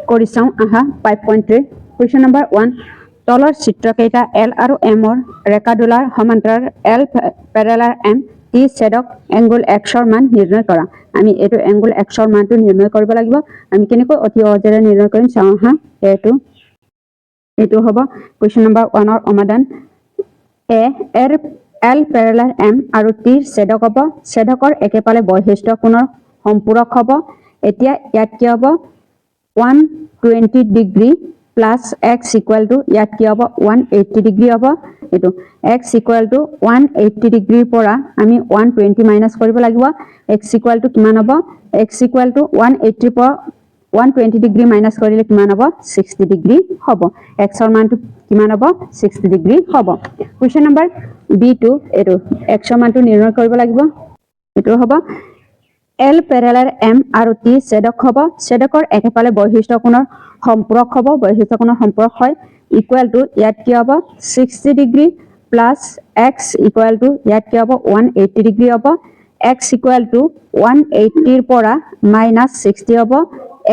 কৰি চাওঁ আহা 5.3 কুৱেশ্যন নম্বৰ 1 তলৰ চিত্ৰকেইটা L আৰু M ৰ ৰেখাডোলাৰ সমান্তৰাল L পেৰেলাল M টি ছেদক এংগুল X ৰ মান নিৰ্ণয় কৰা আমি এইটো এংগুল X ৰ মানটো নিৰ্ণয় কৰিব লাগিব আমি কেনেকৈ অতি সহজে নিৰ্ণয় কৰিম চাওঁ আহা এইটো হ'ব কুৱেশ্যন নম্বৰ 1 ৰ সমাধান A এৰ L পেৰেলাল M আৰু T ছেদক হ'ব ছেদকৰ একেফালে বৈশিষ্ট্য কোণৰ সম্পূৰক হ'ব এতিয়া ইয়াত কি হ'ব 120 degree plus x equal to ইয়াত কি হ'ব 180 ডিগ্ৰী হ'ব এটো x ইকুয়াল টু 180 ডিগ্ৰীৰ পৰা আমি 120 মাইনাস কৰিব লাগিব x ইকুয়াল টু কিমান হ'ব x ইকুয়াল টু 180 পৰা 120 ডিগ্ৰী মাইনাস কৰিলে কিমান হ'ব 60 ডিগ্ৰী হ'ব x ৰ মানটো কিমান হ'ব 60 ডিগ্ৰী হ'ব কোৱেশ্চন নম্বৰ B2 এটো x ৰ মানটো নিৰ্ণয় কৰিব লাগিব এটো হ'ব L পেৰেলাল M আৰু T ছেদক হ'ব ছেদকৰ একেফালে বৈশিষ্ট্য কোণৰ সম্পূৰক হ'ব বৈশিষ্ট্য কোণৰ সম্পূৰক হয় ইকুয়াল টু ইয়াত কি হ'ব 60 degree plus x equal to ইয়াত কি হ'ব 180 ডিগ্ৰী হ'ব x ইকুয়াল টু 180 ৰ পৰা মাইনাস 60 হ'ব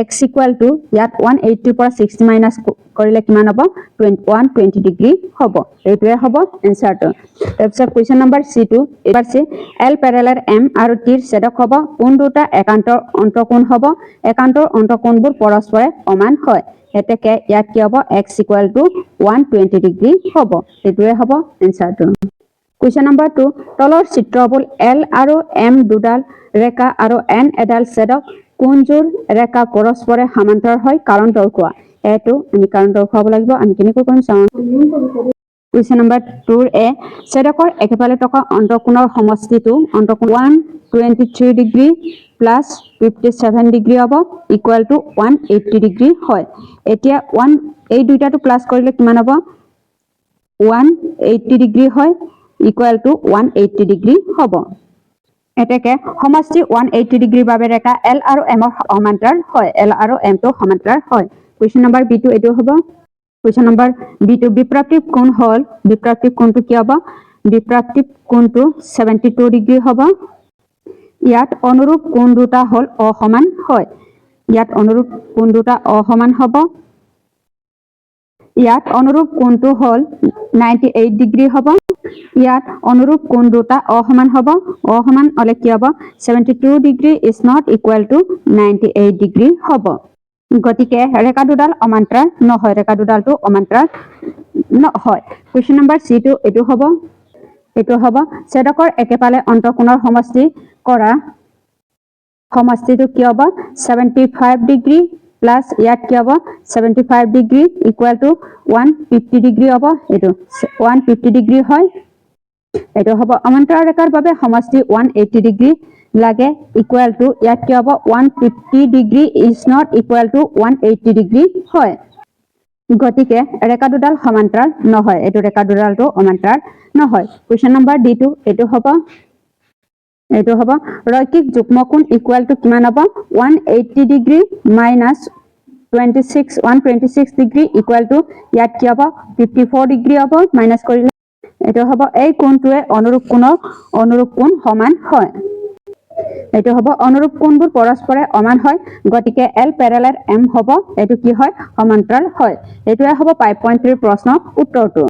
x ইকুয়াল টু ইয়াত 180 ৰ পৰা 60 মাইনাস কৰিলে কিমান হ'ব 120 ডিগ্ৰী হ'ব এইটোৱে হ'ব এনসাৰটো তাৰপিছত কোৱেশ্চন নম্বৰ C2 এবাৰ সি L পেৰেলাল M আৰু T ৰ ছেদক হ'ব কোন দুটা একান্তৰ অন্তঃকোণ হ'ব একান্তৰ অন্তঃকোণবোৰ পৰস্পৰে সমান হয় এতেকে ইয়াত কি হ'ব x ইকুয়াল টু 120 ডিগ্ৰী হ'ব এইটোৱে হ'ব এনসাৰটো কোৱেশ্চন নম্বৰ 2 তলৰ চিত্ৰবোৰ L আৰু M দুডাল ৰেখা আৰু N এডাল ছেদক কোনজোৰ ৰেখা পৰস্পৰে সমান্তৰাল হয় কাৰণ দৰ্শোৱা এটো আমি কাৰণ দৰ্শাব লাগিব আমি কেনেকৈ কৰিম চাওঁ কোৱেশ্চন নম্বৰ 2 এ ছেদকৰ একেফালে থকা অন্তঃকোণৰ সমষ্টিটো অন্তঃকোণ 123 ডিগ্ৰী প্লাস 57 ডিগ্ৰী হ'ব ইকুয়াল টু 180 ডিগ্ৰী হয় এতিয়া 1 এই দুইটাটো প্লাস কৰিলে কিমান হ'ব 180 ডিগ্ৰী হয় ইকুয়াল টু 180 ডিগ্ৰী হ'ব এতেকে সমষ্টি 180 ডিগ্ৰীৰ বাবে ৰেখা L আৰু M ৰ সমান্তৰাল হয় L আৰু M টো সমান্তৰাল হয় কোৱেশ্চন নম্বৰ B2 এটো হ'ব কোৱেশ্চন নম্বৰ B2 বিপৰীত কোণ হল বিপৰীত কোণটো কি হ'ব বিপৰীত কোণটো 72 ডিগ্ৰী হ'ব ইয়াত অনুৰূপ কোণ দুটা হল অসমান হয় ইয়াত অনুৰূপ কোণ দুটা অসমান হ'ব ইয়াত অনুৰূপ কোণটো হল 98 ডিগ্ৰী হ'ব ইয়াত অনুৰূপ কোণ দুটা অসমান হ'ব অসমান হলে কি হ'ব 72 degree is not equal to 98 degree হ'ব গতিকে ৰেখা দুডাল সমান্তৰাল নহয় ৰেখা দুডালটো সমান্তৰাল নহয় কোৱেশ্চন নম্বৰ C2 এটো হ'ব ছেদকৰ একেফালে অন্তঃকোণৰ সমষ্টি কৰা সমষ্টিটো কি হ'ব 75 ডিগ্ৰী প্লাস ইয়াত কি হ'ব 75 ডিগ্ৰী ইকুয়াল টু 150 ডিগ্ৰী হ'ব এটো 150 ডিগ্ৰী হয় এটো হ'ব সমান্তৰাল ৰেখাৰ বাবে সমষ্টি 180 ডিগ্ৰী লাগে ইকুয়াল টু ইয়াত কি হ'ব 150 degree is not equal to 180 degree হয় গতিকে ৰেখা দুডাল সমান্তৰাল নহয় এটো ৰেখা দুডালটো সমান্তৰাল নহয় কোৱেশ্চন নম্বৰ D2 এটো হ'ব ৰৈখিক যুগ্মকোণ ইকুয়াল টু কিমান হ'ব 180 degree minus 126 degree equal to ইয়াত কি হ'ব 54 ডিগ্ৰী হ'ব মাইনাস কৰিলে এটো হ'ব এই কোণটোৱে অনুৰূপ কোণ সমান হয় এটো হ'ব অনুৰূপ কোণবোৰ পৰস্পৰে সমান হয় গতিকে L পেৰেলাল M হ'ব এটো কি হয় সমান্তৰাল হয় এটোৱে হ'ব 5.3 প্ৰশ্নৰ উত্তৰটো